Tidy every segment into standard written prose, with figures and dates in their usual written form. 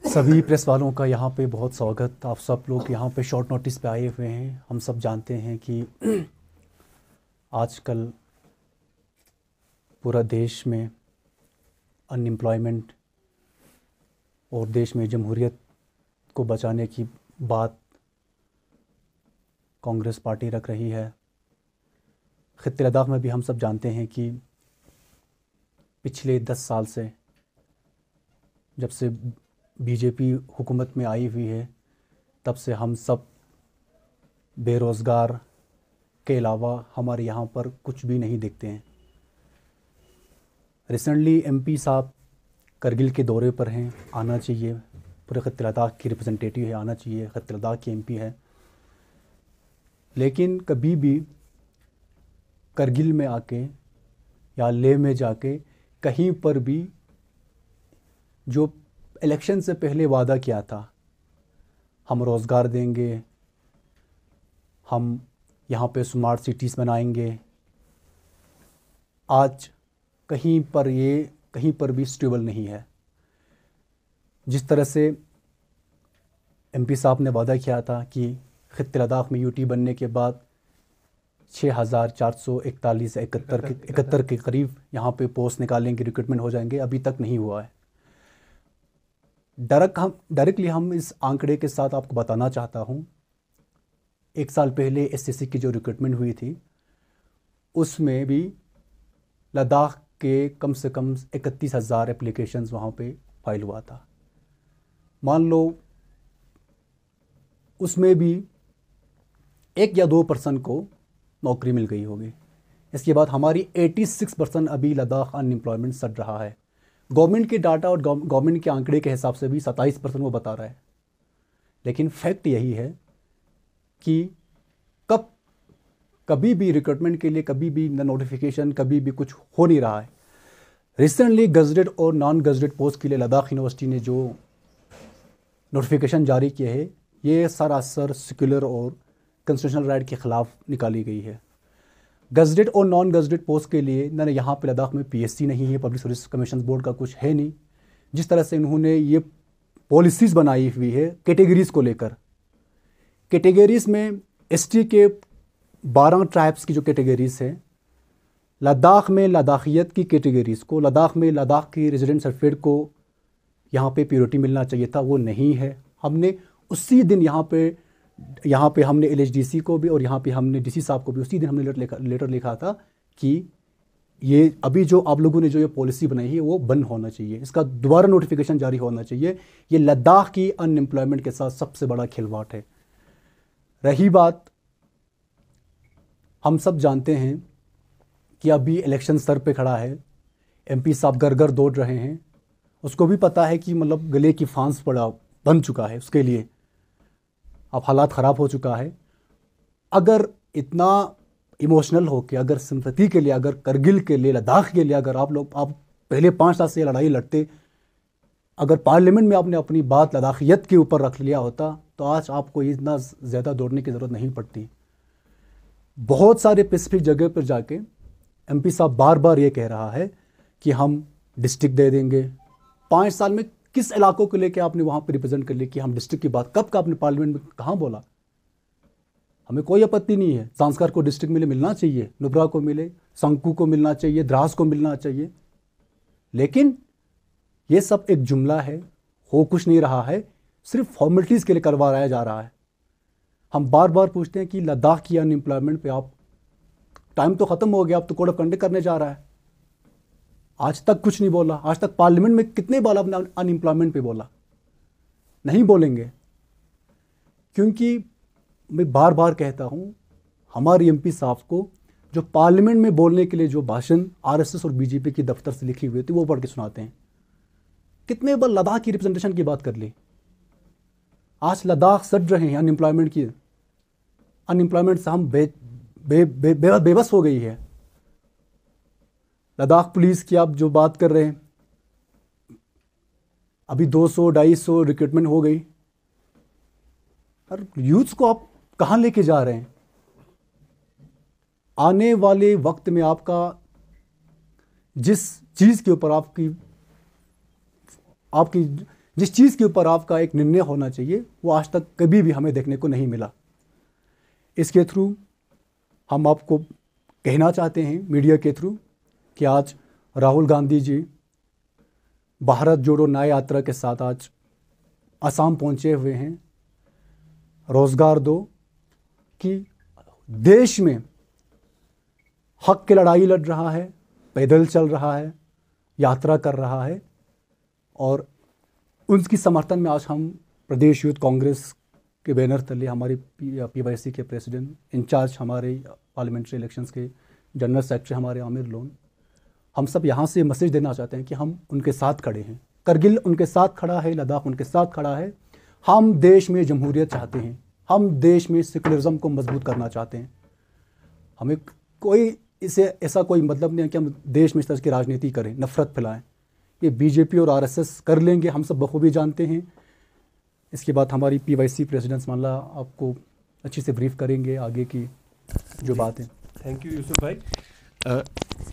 सभी प्रेस वालों का यहाँ पे बहुत स्वागत। आप सब लोग यहाँ पे शॉर्ट नोटिस पे आए हुए हैं। हम सब जानते हैं कि आजकल पूरा देश में अनएम्प्लॉयमेंट और देश में जमहूरियत को बचाने की बात कांग्रेस पार्टी रख रही है। खित्ते लद्दाख में भी हम सब जानते हैं कि पिछले 10 साल से जब से बीजेपी हुकूमत में आई हुई है तब से हम सब बेरोज़गार के अलावा हमारे यहाँ पर कुछ भी नहीं दिखते हैं। रिसेंटली एमपी साहब करगिल के दौरे पर हैं, आना चाहिए। पूरे खित्ते लद्दाख की रिप्रेजेंटेटिव है, आना चाहिए। खित्ते लद्दाख की एमपी है, लेकिन कभी भी करगिल में आके या लेह में जाके कहीं पर भी जो इलेक्शन से पहले वादा किया था, हम रोज़गार देंगे, हम यहाँ पे स्मार्ट सिटीज़ बनाएंगे, आज कहीं पर भी स्टेबल नहीं है। जिस तरह से एमपी साहब ने वादा किया था कि खित्ते लद्दाख में यूटी बनने के बाद 6,441 इकहत्तर के करीब यहाँ पे पोस्ट निकालेंगे, रिक्रूटमेंट हो जाएंगे, अभी तक नहीं हुआ है। डायरेक्टली हम इस आंकड़े के साथ आपको बताना चाहता हूँ, 1 साल पहले एसएससी की जो रिक्रूटमेंट हुई थी उसमें भी लद्दाख के कम से कम 31,000 एप्लीकेशंस वहाँ पे फाइल हुआ था। मान लो उसमें भी 1 या 2% को नौकरी मिल गई होगी। इसके बाद हमारी 86% अभी लद्दाख अनएम्प्लॉयमेंट सड़ रहा है। गवर्नमेंट के डाटा और गवर्नमेंट के आंकड़े के हिसाब से भी 27% वो बता रहा है। लेकिन फैक्ट यही है कि कभी भी रिक्रूटमेंट के लिए कभी भी नोटिफिकेशन, कभी भी कुछ हो नहीं रहा है। रिसेंटली गजटेड और नॉन गजटेड पोस्ट के लिए लद्दाख यूनिवर्सिटी ने जो नोटिफिकेशन जारी किए हैं, ये सरासर सेक्युलर और कॉन्स्टिट्यूशनल राइट के ख़िलाफ़ निकाली गई है। गजटेड और नॉन गजटेड पोस्ट के लिए ना यहाँ पे लद्दाख में पीएससी नहीं है, पब्लिक सर्विस कमीशन बोर्ड का कुछ है नहीं। जिस तरह से इन्होंने ये पॉलिसीज़ बनाई हुई है कैटेगरीज़ को लेकर, कैटेगरीज़ में एसटी के 12 ट्राइब्स की जो कैटेगरीज़ है, लद्दाख में लद्दाखियत की कैटेगरीज़ को, लद्दाख में लद्दाख की रेजिडेंट सर्टिफिकेट को यहाँ पे प्योरिटी मिलना चाहिए था, वो नहीं है। हमने उसी दिन यहाँ पे हमने एलएचडीसी को भी और यहाँ पे हमने डीसी साहब को भी उसी दिन हमने लेटर लिखा था कि ये अभी जो आप लोगों ने जो ये पॉलिसी बनाई है वो बंद होना चाहिए, इसका दोबारा नोटिफिकेशन जारी होना चाहिए। ये लद्दाख की अनएम्प्लॉयमेंट के साथ सबसे बड़ा खिलवाड़ है। रही बात, हम सब जानते हैं कि अभी इलेक्शन सर पे खड़ा है, एमपी साहब घर घर दौड़ रहे हैं। उसको भी पता है कि मतलब गले की फांस पड़ा बन चुका है उसके लिए, अब हालात ख़राब हो चुका है। अगर इतना इमोशनल हो के, अगर सिंपैथी के लिए, अगर करगिल के लिए, लद्दाख के लिए अगर आप पहले 5 साल से लड़ाई लड़ते, अगर पार्लियामेंट में आपने अपनी बात लद्दाखियत के ऊपर रख लिया होता तो आज आपको इतना ज़्यादा दौड़ने की ज़रूरत नहीं पड़ती। बहुत सारे स्पेसिफिक जगह पर जाके एमपी साहब बार बार ये कह रहा है कि हम डिस्ट्रिक्ट दे देंगे। 5 साल में किस इलाकों को लेकर आपने वहाँ पर रिप्रेजेंट कर लिया कि हम डिस्ट्रिक्ट की बात कब का आपने पार्लियामेंट में कहाँ बोला? हमें कोई आपत्ति नहीं है, सांस्कार को डिस्ट्रिक्ट मिलना चाहिए, नुब्रा को मिले, संकू को मिलना चाहिए, द्रास को मिलना चाहिए, लेकिन ये सब एक जुमला है, हो कुछ नहीं रहा है, सिर्फ फॉर्मेलिटीज़ के लिए करवाया जा रहा है। हम बार बार पूछते हैं कि लद्दाख की अनएम्प्लॉयमेंट पे आप, टाइम तो ख़त्म हो गया, अब तो कोड ऑफ कंडक्ट करने जा रहा है, आज तक कुछ नहीं बोला। आज तक पार्लियामेंट में कितने बार आपने अनएम्प्लॉयमेंट पे बोला? नहीं बोलेंगे, क्योंकि मैं बार बार कहता हूँ हमारे एमपी साहब को जो पार्लियामेंट में बोलने के लिए जो भाषण आरएसएस और बीजेपी की दफ्तर से लिखी हुई थी वो पढ़ के सुनाते हैं। कितने बार लद्दाख की रिप्रेजेंटेशन की बात कर ली? आज लद्दाख सड़ रहे हैं अनएम्प्लॉयमेंट से हम बेबस हो गई है। लद्दाख पुलिस की आप जो बात कर रहे हैं, अभी 200-250 रिक्रूटमेंट हो गई, और यूथ्स को आप कहाँ लेके जा रहे हैं? आने वाले वक्त में आपका जिस चीज़ के ऊपर आपकी जिस चीज़ के ऊपर आपका एक निर्णय होना चाहिए वो आज तक कभी भी हमें देखने को नहीं मिला। इसके थ्रू हम आपको कहना चाहते हैं मीडिया के थ्रू कि आज राहुल गांधी जी भारत जोड़ो न्याय यात्रा के साथ आज असम पहुंचे हुए हैं। रोजगार दो कि देश में हक की लड़ाई लड़ रहा है, पैदल चल रहा है, यात्रा कर रहा है, और उनकी समर्थन में आज हम प्रदेश यूथ कांग्रेस के बैनर तले हमारे PYC के प्रेसिडेंट इंचार्ज, हमारे पार्लियामेंट्री इलेक्शंस के जनरल सेक्रेटरी हमारे आमिर लोन, हम सब यहाँ से मैसेज देना चाहते हैं कि हम उनके साथ खड़े हैं। करगिल उनके साथ खड़ा है, लद्दाख उनके साथ खड़ा है। हम देश में जमहूरियत चाहते हैं, हम देश में सेकुलरिज्म को मजबूत करना चाहते हैं। हमें कोई इसे ऐसा कोई मतलब नहीं है कि हम देश में इस तरह की राजनीति करें, नफरत फैलाएं। ये BJP और RSS कर लेंगे, हम सब बखूबी जानते हैं। इसके बाद हमारी PYC प्रेसिडेंट मानला आपको अच्छी से ब्रीफ करेंगे आगे की जो बात है। थैंक यू यूसुफ भाई।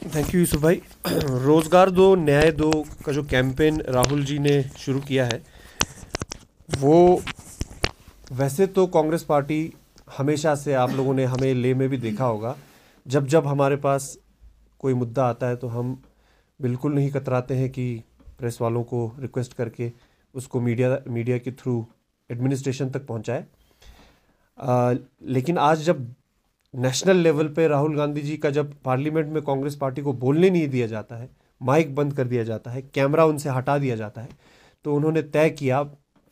थैंक यू यूसुफ भाई। रोज़गार दो न्याय दो का जो कैंपेन राहुल जी ने शुरू किया है, वो वैसे तो कांग्रेस पार्टी हमेशा से, आप लोगों ने हमें ले में भी देखा होगा, जब जब हमारे पास कोई मुद्दा आता है तो हम बिल्कुल नहीं कतराते हैं कि प्रेस वालों को रिक्वेस्ट करके उसको मीडिया के थ्रू एडमिनिस्ट्रेशन तक पहुंचाए। लेकिन आज जब नेशनल लेवल पे राहुल गांधी जी का जब पार्लियामेंट में कांग्रेस पार्टी को बोलने नहीं दिया जाता है, माइक बंद कर दिया जाता है, कैमरा उनसे हटा दिया जाता है, तो उन्होंने तय किया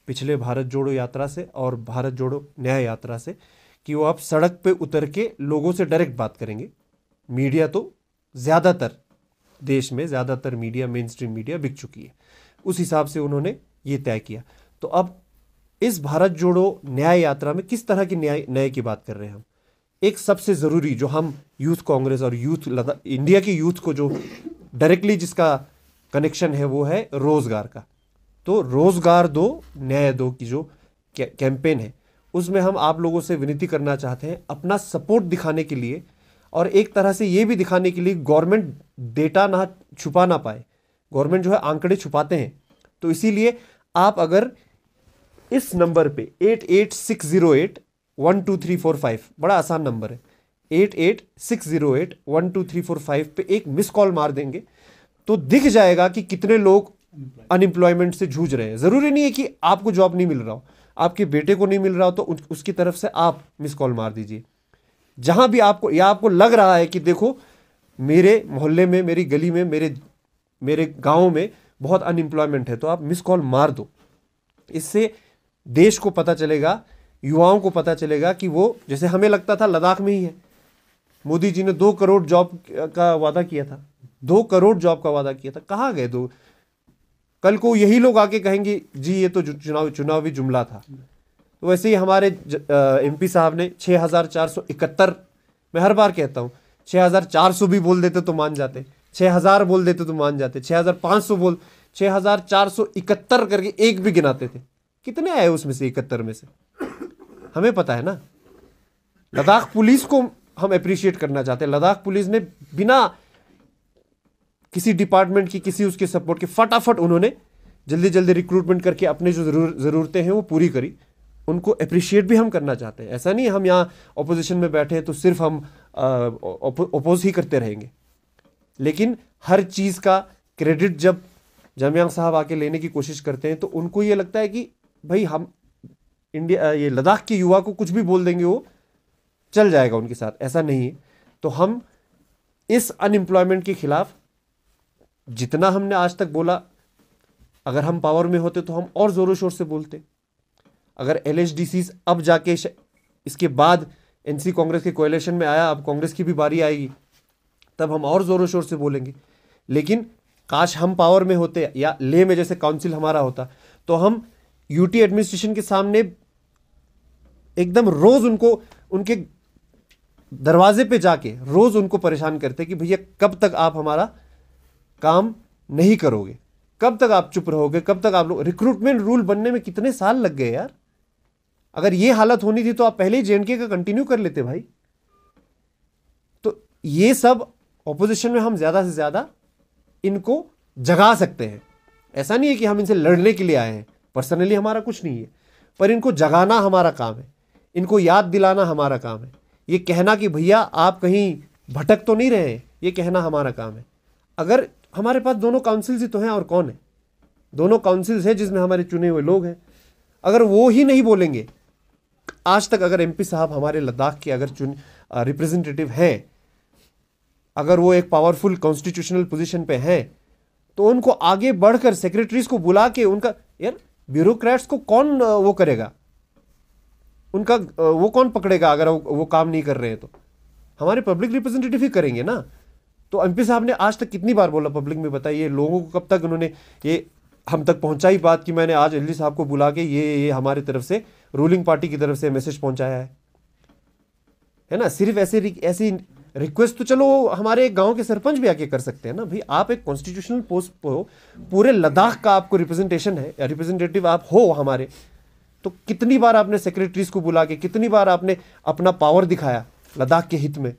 पिछले भारत जोड़ो यात्रा से और भारत जोड़ो न्याय यात्रा से कि वो अब सड़क पे उतर के लोगों से डायरेक्ट बात करेंगे। मीडिया तो ज़्यादातर देश में ज़्यादातर मीडिया, मेन स्ट्रीम मीडिया बिक चुकी है, उस हिसाब से उन्होंने ये तय किया। तो अब इस भारत जोड़ो न्याय यात्रा में किस तरह की न्याय की बात कर रहे हैं हम? एक सबसे ज़रूरी जो हम यूथ कांग्रेस और इंडिया के यूथ को जो डायरेक्टली जिसका कनेक्शन है वो है रोज़गार का। तो रोज़गार दो न्याय दो की जो कैंपेन है, उसमें हम आप लोगों से विनती करना चाहते हैं अपना सपोर्ट दिखाने के लिए, और एक तरह से ये भी दिखाने के लिए गवर्नमेंट डेटा ना छुपा ना पाए। गवर्नमेंट जो है आंकड़े छुपाते हैं, तो इसीलिए आप अगर इस नंबर पे 8860812345, बड़ा आसान नंबर है, 8860812345 पे एक मिस कॉल मार देंगे तो दिख जाएगा कि कितने लोग अनएम्प्लॉयमेंट से जूझ रहे हैं। ज़रूरी नहीं है कि आपको जॉब नहीं मिल रहा हो, आपके बेटे को नहीं मिल रहा हो, तो उसकी तरफ से आप मिस कॉल मार दीजिए। जहां भी आपको लग रहा है कि देखो मेरे मोहल्ले में, मेरी गली में, मेरे गांव में बहुत अनएम्प्लॉयमेंट है, तो आप मिस कॉल मार दो। इससे देश को पता चलेगा, युवाओं को पता चलेगा कि वो, जैसे हमें लगता था लद्दाख में ही है, मोदी जी ने 2 करोड़ जॉब का वादा किया था, 2 करोड़ जॉब का वादा किया था, कहाँ गए 2? कल को यही लोग आके कहेंगे जी ये तो चुनावी जुमला था। तो वैसे ही हमारे MP साहब ने 6471, मैं हर बार कहता हूँ 6400 भी बोल देते तो मान जाते, 6000 बोल देते तो मान जाते, 6500 बोल, 6471 करके एक भी गिनाते थे। कितने आए उसमें से 71 में से? हमें पता है ना। लद्दाख पुलिस को हम अप्रिशिएट करना चाहते हैं। लद्दाख पुलिस ने बिना किसी डिपार्टमेंट की, किसी उसके सपोर्ट के, फटाफट उन्होंने जल्दी जल्दी रिक्रूटमेंट करके अपने जो ज़रूरतें हैं वो पूरी करी। उनको अप्रिशिएट भी हम करना चाहते हैं। ऐसा नहीं हम यहाँ ऑपोजिशन में बैठे हैं तो सिर्फ हम अपोज ही करते रहेंगे, लेकिन हर चीज़ का क्रेडिट जब जामियां साहब आके लेने की कोशिश करते हैं तो उनको ये लगता है कि भाई हम ये लद्दाख के युवा को कुछ भी बोल देंगे वो चल जाएगा उनके साथ। ऐसा नहीं है। तो हम इस अनएम्प्लॉयमेंट के खिलाफ जितना हमने आज तक बोला, अगर हम पावर में होते तो हम और ज़ोरों शोर से बोलते। अगर LHDCs अब जाके इसके बाद NC कांग्रेस के कोएलिशन में आया, अब कांग्रेस की भी बारी आएगी, तब हम और ज़ोरों शोर से बोलेंगे। लेकिन काश हम पावर में होते या ले में जैसे काउंसिल हमारा होता, तो हम UT एडमिनिस्ट्रेशन के सामने एकदम रोज़ उनके दरवाजे पे जाके रोज़ उनको परेशान करते कि भैया कब तक आप हमारा काम नहीं करोगे, कब तक आप चुप रहोगे, कब तक आप लोग। रिक्रूटमेंट रूल बनने में कितने साल लग गए यार। अगर ये हालत होनी थी तो आप पहले ही JNK का कंटिन्यू कर लेते भाई। तो ये सब ऑपोजिशन में हम ज़्यादा से ज़्यादा इनको जगा सकते हैं। ऐसा नहीं है कि हम इनसे लड़ने के लिए आए हैं, पर्सनली हमारा कुछ नहीं है, पर इनको जगाना हमारा काम है, इनको याद दिलाना हमारा काम है, ये कहना कि भैया आप कहीं भटक तो नहीं रहे हैं, ये कहना हमारा काम है। अगर हमारे पास दोनों काउंसिल्स ही तो हैं, और कौन है, दोनों काउंसिल्स हैं जिसमें हमारे चुने हुए लोग हैं। अगर वो ही नहीं बोलेंगे, आज तक अगर एमपी साहब हमारे लद्दाख के अगर रिप्रेजेंटेटिव हैं, अगर वो एक पावरफुल कॉन्स्टिट्यूशनल पोजीशन पे हैं, तो उनको आगे बढ़कर सेक्रेटरीज को बुला के उनका, यार ब्यूरोक्रेट्स को कौन वो करेगा, उनका वो कौन पकड़ेगा अगर वो काम नहीं कर रहे हैं, तो हमारे पब्लिक रिप्रेजेंटेटिव ही करेंगे ना। तो एमपी साहब ने आज तक कितनी बार बोला पब्लिक में, बताइए लोगों को कब तक उन्होंने ये हम तक पहुंचाई बात कि मैंने आज एलजी साहब को बुला के ये हमारे तरफ से रूलिंग पार्टी की तरफ से मैसेज पहुंचाया है ना। सिर्फ ऐसी रिक्वेस्ट तो चलो हमारे एक गांव के सरपंच भी आके कर सकते हैं ना। भाई आप एक कॉन्स्टिट्यूशनल पोस्ट हो, पूरे लद्दाख का आपको रिप्रेजेंटेशन है, रिप्रेजेंटेटिव आप हो हमारे, तो कितनी बार आपने सेक्रेटरीज को बुला के, कितनी बार आपने अपना पावर दिखाया लद्दाख के हित में।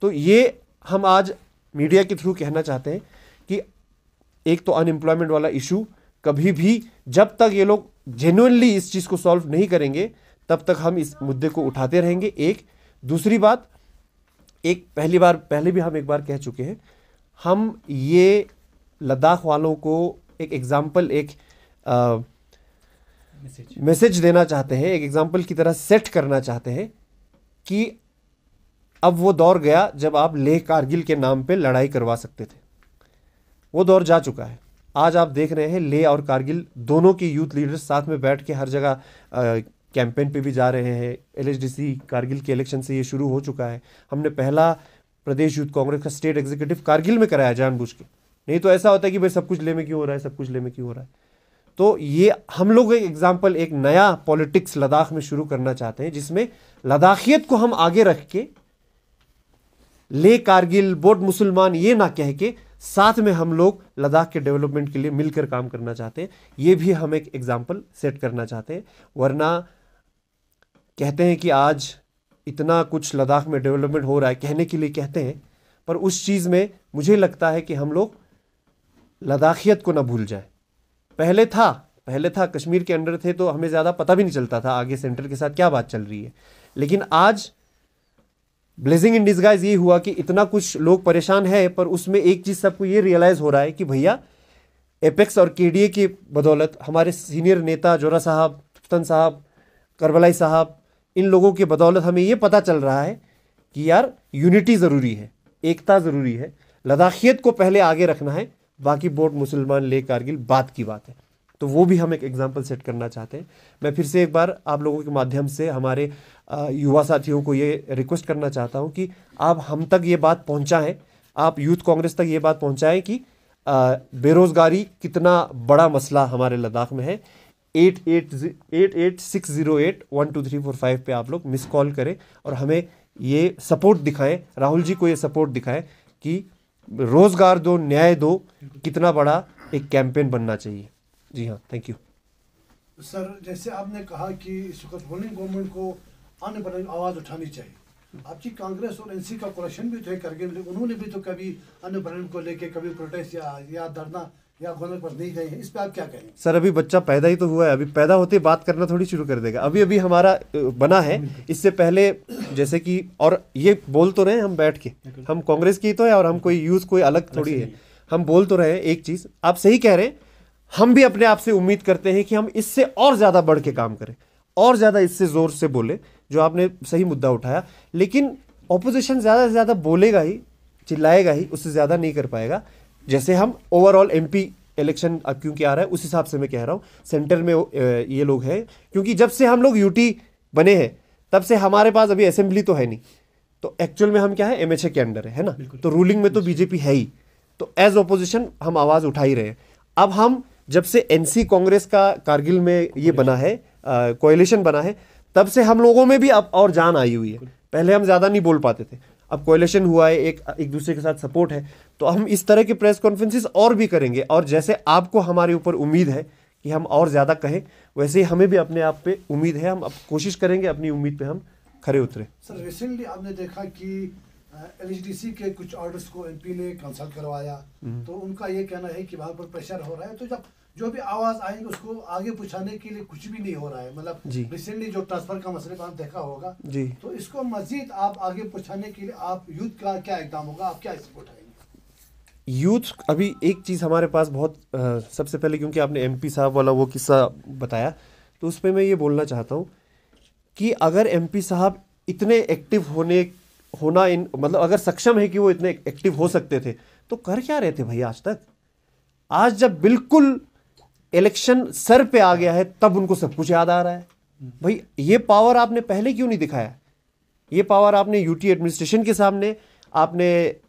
तो ये हम आज मीडिया के थ्रू कहना चाहते हैं कि एक तो अनएम्प्लॉयमेंट वाला इशू कभी भी, जब तक ये लोग जेन्युइनली इस चीज को सॉल्व नहीं करेंगे, तब तक हम इस मुद्दे को उठाते रहेंगे। एक दूसरी बात, एक पहले भी हम एक बार कह चुके हैं, हम ये लद्दाख वालों को एक एग्जाम्पल, एक मैसेज देना चाहते हैं, एक एग्जाम्पल की तरह सेट करना चाहते हैं कि अब वो दौर गया जब आप लेह कारगिल के नाम पे लड़ाई करवा सकते थे, वो दौर जा चुका है। आज आप देख रहे हैं लेह और कारगिल दोनों के यूथ लीडर्स साथ में बैठ के हर जगह कैंपेन पे भी जा रहे हैं। एलएचडीसी कारगिल के इलेक्शन से ये शुरू हो चुका है। हमने पहला प्रदेश यूथ कांग्रेस का स्टेट एग्जीक्यूटिव कारगिल में कराया जानबूझ के, नहीं तो ऐसा होता है कि भाई सब कुछ लेह में क्यों हो रहा है, सब कुछ लेह में क्यों हो रहा है। तो ये हम लोग एक एग्जाम्पल, एक नया पॉलिटिक्स लद्दाख में शुरू करना चाहते हैं, जिसमें लद्दाखियत को हम आगे रख के ले कारगिल बोट मुसलमान ये ना कह के साथ में हम लोग लद्दाख के डेवलपमेंट के लिए मिलकर काम करना चाहते हैं। ये भी हम एक एग्जाम्पल सेट करना चाहते हैं। वरना कहते हैं कि आज इतना कुछ लद्दाख में डेवलपमेंट हो रहा है, कहने के लिए कहते हैं, पर उस चीज़ में मुझे लगता है कि हम लोग लद्दाखियत को ना भूल जाए। पहले था कश्मीर के अंडर थे तो हमें ज़्यादा पता भी नहीं चलता था आगे सेंटर के साथ क्या बात चल रही है, लेकिन आज ब्लेजिंग इन डिस्गाइज ये हुआ कि इतना कुछ लोग परेशान है, पर उसमें एक चीज़ सबको ये रियलाइज़ हो रहा है कि भैया एपेक्स और केडीए की बदौलत, हमारे सीनियर नेता जोरा साहब, तुफ्तन साहब, करबलाई साहब, इन लोगों की बदौलत हमें ये पता चल रहा है कि यार यूनिटी ज़रूरी है, एकता ज़रूरी है, लद्दाखियत को पहले आगे रखना है, बाकी बोट मुसलमान लेह कारगिल बात की बात है। तो वो भी हम एक एग्जाम्पल सेट करना चाहते हैं। मैं फिर से एक बार आप लोगों के माध्यम से हमारे युवा साथियों को ये रिक्वेस्ट करना चाहता हूँ कि आप हम तक ये बात पहुँचाएं, आप यूथ कांग्रेस तक ये बात पहुँचाएं कि बेरोज़गारी कितना बड़ा मसला हमारे लद्दाख में है। 8860812345 पे आप लोग मिस कॉल करें और हमें ये सपोर्ट दिखाएं, राहुल जी को ये सपोर्ट दिखाएं कि रोज़गार दो, न्याय दो, कितना बड़ा एक कैंपेन बनना चाहिए। जी हाँ, थैंक यू सर। जैसे आपने कहा कि इस वक्त रूलिंग गवर्नमेंट को अनबन आवाज़ उठानी चाहिए, आपकी कांग्रेस और एनसी का कोलेशन भी तो है करगिल, उन्होंने भी तो कभी अनबन को लेके कभी प्रोटेस्ट या धरना या गवर्नर पर नहीं गए हैं, इस पे आप क्या कहेंगे? सर अभी बच्चा पैदा ही तो हुआ है, अभी पैदा होते बात करना थोड़ी शुरू कर देगा। अभी अभी हमारा बना है, इससे पहले जैसे कि, और ये बोल तो रहे हैं हम बैठ के, हम कांग्रेस की तो है और हम कोई यूथ कोई अलग थोड़ी है, हम बोल तो रहे हैं एक चीज़, आप सही कह रहे हैं, हम भी अपने आप से उम्मीद करते हैं कि हम इससे और ज़्यादा बढ़ के काम करें, और ज़्यादा इससे ज़ोर से बोले, जो आपने सही मुद्दा उठाया। लेकिन ऑपोजिशन ज़्यादा से ज़्यादा बोलेगा ही, चिल्लाएगा ही, उससे ज़्यादा नहीं कर पाएगा। जैसे हम ओवरऑल एमपी इलेक्शन अब क्योंकि आ रहा है, उस हिसाब से मैं कह रहा हूँ सेंटर में ये लोग हैं, क्योंकि जब से हम लोग यूटी बने हैं तब से हमारे पास अभी असेंबली तो है नहीं, तो एक्चुअल में हम क्या है, एमएचए के अंडर है ना, तो रूलिंग में तो बीजेपी है ही, तो एज ऑपोजिशन हम आवाज़ उठा ही रहे हैं। अब हम जब से एनसी कांग्रेस का कारगिल में ये बना है, कोएलिशन बना है, तब से हम लोगों में भी अब और जान आई हुई है। पहले हम ज़्यादा नहीं बोल पाते थे, अब कोएलिशन हुआ है, एक दूसरे के साथ सपोर्ट है, तो हम इस तरह के प्रेस कॉन्फ्रेंसेस और भी करेंगे। और जैसे आपको हमारे ऊपर उम्मीद है कि हम और ज़्यादा कहें, वैसे ही हमें भी अपने आप पे उम्मीद है, हम अब कोशिश करेंगे अपनी उम्मीद पे हम खरे उतरे। सर रिसेंटली आपने देखा कि एलएचडीसी के कुछ ऑर्डर्स को एमपी ने कैंसिल करवाया, तो उनका ये कहना है कि वहाँ पर प्रेशर हो रहा है, तो जब जो भी आवाज आएंगे उसको आगे पहुंचाने के लिए कुछ भी नहीं हो रहा है। मतलब रिसेंटली जो ट्रांसफर का मसले को आप देखा होगा जी, तो इसको मजीद आप आगे पहुंचाने के लिए आप यूथ का क्या इकदाम होगा, आप क्या स्टेप उठाएंगे? यूथ अभी एक चीज़ हमारे पास बहुत सबसे पहले, क्योंकि आपने एमपी साहब वाला वो किस्सा बताया, तो उस पर मैं ये बोलना चाहता हूँ कि अगर एमपी साहब इतने एक्टिव मतलब अगर सक्षम है कि वो इतने एक्टिव हो सकते थे तो कर क्या रहे थे भाई आज तक? आज जब बिल्कुल इलेक्शन सर पे आ गया है तब उनको सब कुछ याद आ रहा है। भाई ये पावर आपने पहले क्यों नहीं दिखाया? ये पावर आपने यूटी एडमिनिस्ट्रेशन के सामने, आपने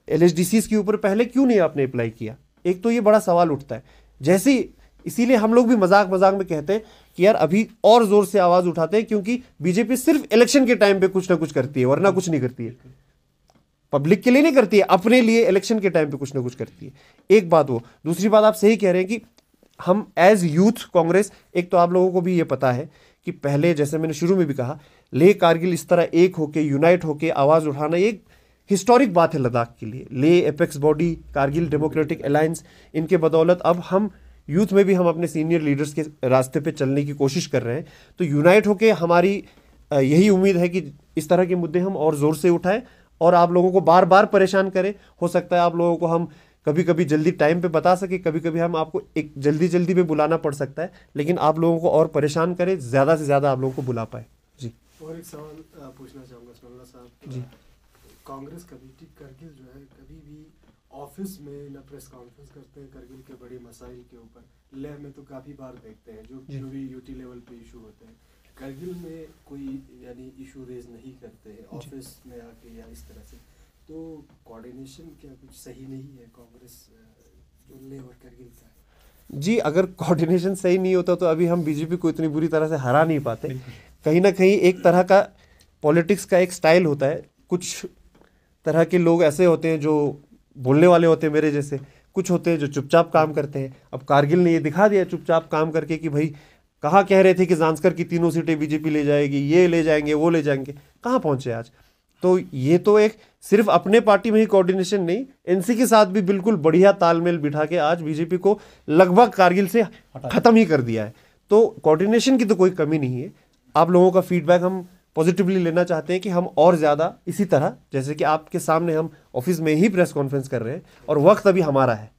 एलएचडीसीज के ऊपर पहले क्यों नहीं आपने अप्लाई किया? एक तो ये बड़ा सवाल उठता है। जैसे इसीलिए हम लोग भी मजाक में कहते हैं कि यार अभी और जोर से आवाज उठाते हैं, क्योंकि बीजेपी सिर्फ इलेक्शन के टाइम पे कुछ ना कुछ करती है, वरना कुछ नहीं करती है। पब्लिक के लिए नहीं करती है, अपने लिए इलेक्शन के टाइम पे कुछ ना कुछ करती है। एक बात वो। दूसरी बात, आप सही कह रहे हैं कि हम एज यूथ कांग्रेस, एक तो आप लोगों को भी ये पता है कि पहले, जैसे मैंने शुरू में भी कहा, लेह कारगिल इस तरह एक होके, यूनाइट होके आवाज उठाना एक हिस्टोरिक बात है लद्दाख के लिए। Leh apex body, Kargil democratic alliance, इनके बदौलत अब हम यूथ में भी हम अपने सीनियर लीडर्स के रास्ते पे चलने की कोशिश कर रहे हैं। तो यूनाइट होके हमारी यही उम्मीद है कि इस तरह के मुद्दे हम और जोर से उठाएं और आप लोगों को बार बार परेशान करें। हो सकता है आप लोगों को हम कभी कभी जल्दी टाइम पे बता सके, कभी कभी हम आपको एक जल्दी में बुलाना पड़ सकता है, लेकिन आप लोगों को और परेशान करें, ज़्यादा से ज़्यादा आप लोगों को बुला पाए। जी, और एक सवाल पूछना चाहूँगा सल्ला साहब जी। कांग्रेस कमेटी करगिल जो है कभी भी ऑफिस में ना प्रेस कॉन्फ्रेंस करते हैं करगिल के बड़े मसाइल के ऊपर। लेह में तो काफ़ी बार देखते हैं जो भी यूटी लेवल पे इशू होते हैं, करगिल में कोई यानी इशू रेज नहीं करते हैं ऑफिस में आके या इस तरह से। तो कोऑर्डिनेशन क्या कुछ सही नहीं है कांग्रेस जो लेह और करगिल का है? जी, अगर कोऑर्डिनेशन सही नहीं होता तो अभी हम बीजेपी को इतनी बुरी तरह से हरा नहीं पाते। कहीं ना कहीं एक तरह का पॉलिटिक्स का एक स्टाइल होता है। कुछ तरह के लोग ऐसे होते हैं जो बोलने वाले होते हैं मेरे जैसे, कुछ होते हैं जो चुपचाप काम करते हैं। अब कारगिल ने ये दिखा दिया चुपचाप काम करके कि भाई कहाँ कह रहे थे कि ज़ांस्कर की 3 सीटें बीजेपी ले जाएगी, ये ले जाएंगे, वो ले जाएंगे, कहाँ पहुँचे आज? तो ये तो एक सिर्फ अपने पार्टी में ही कोऑर्डिनेशन नहीं, एनसी के साथ भी बिल्कुल बढ़िया तालमेल बिठा के आज बीजेपी को लगभग कारगिल से खत्म ही कर दिया है। तो कोऑर्डिनेशन की तो कोई कमी नहीं है। आप लोगों का फीडबैक हम पॉजिटिवली लेना चाहते हैं कि हम और ज़्यादा इसी तरह, जैसे कि आपके सामने हम ऑफिस में ही प्रेस कॉन्फ्रेंस कर रहे हैं और वक्त अभी हमारा है,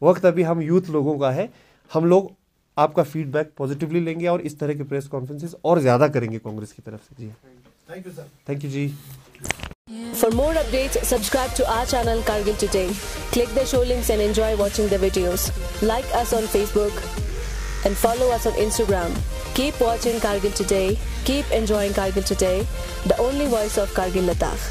वक्त अभी हम यूथ लोगों का है। हम लोग आपका फीडबैक पॉजिटिवली लेंगे और इस तरह के प्रेस कॉन्फ्रेंसेस और ज़्यादा करेंगे कांग्रेस की तरफ से। जी, thank you sir. Thank you जी। For more updates, subscribe to our channel Kargil Today. Click the show links and enjoy watching the videos. Like us on Facebook and follow us on Instagram. Keep watching Kargil Today. Keep enjoying Kargil Today, the only voice of Kargil Ladakh.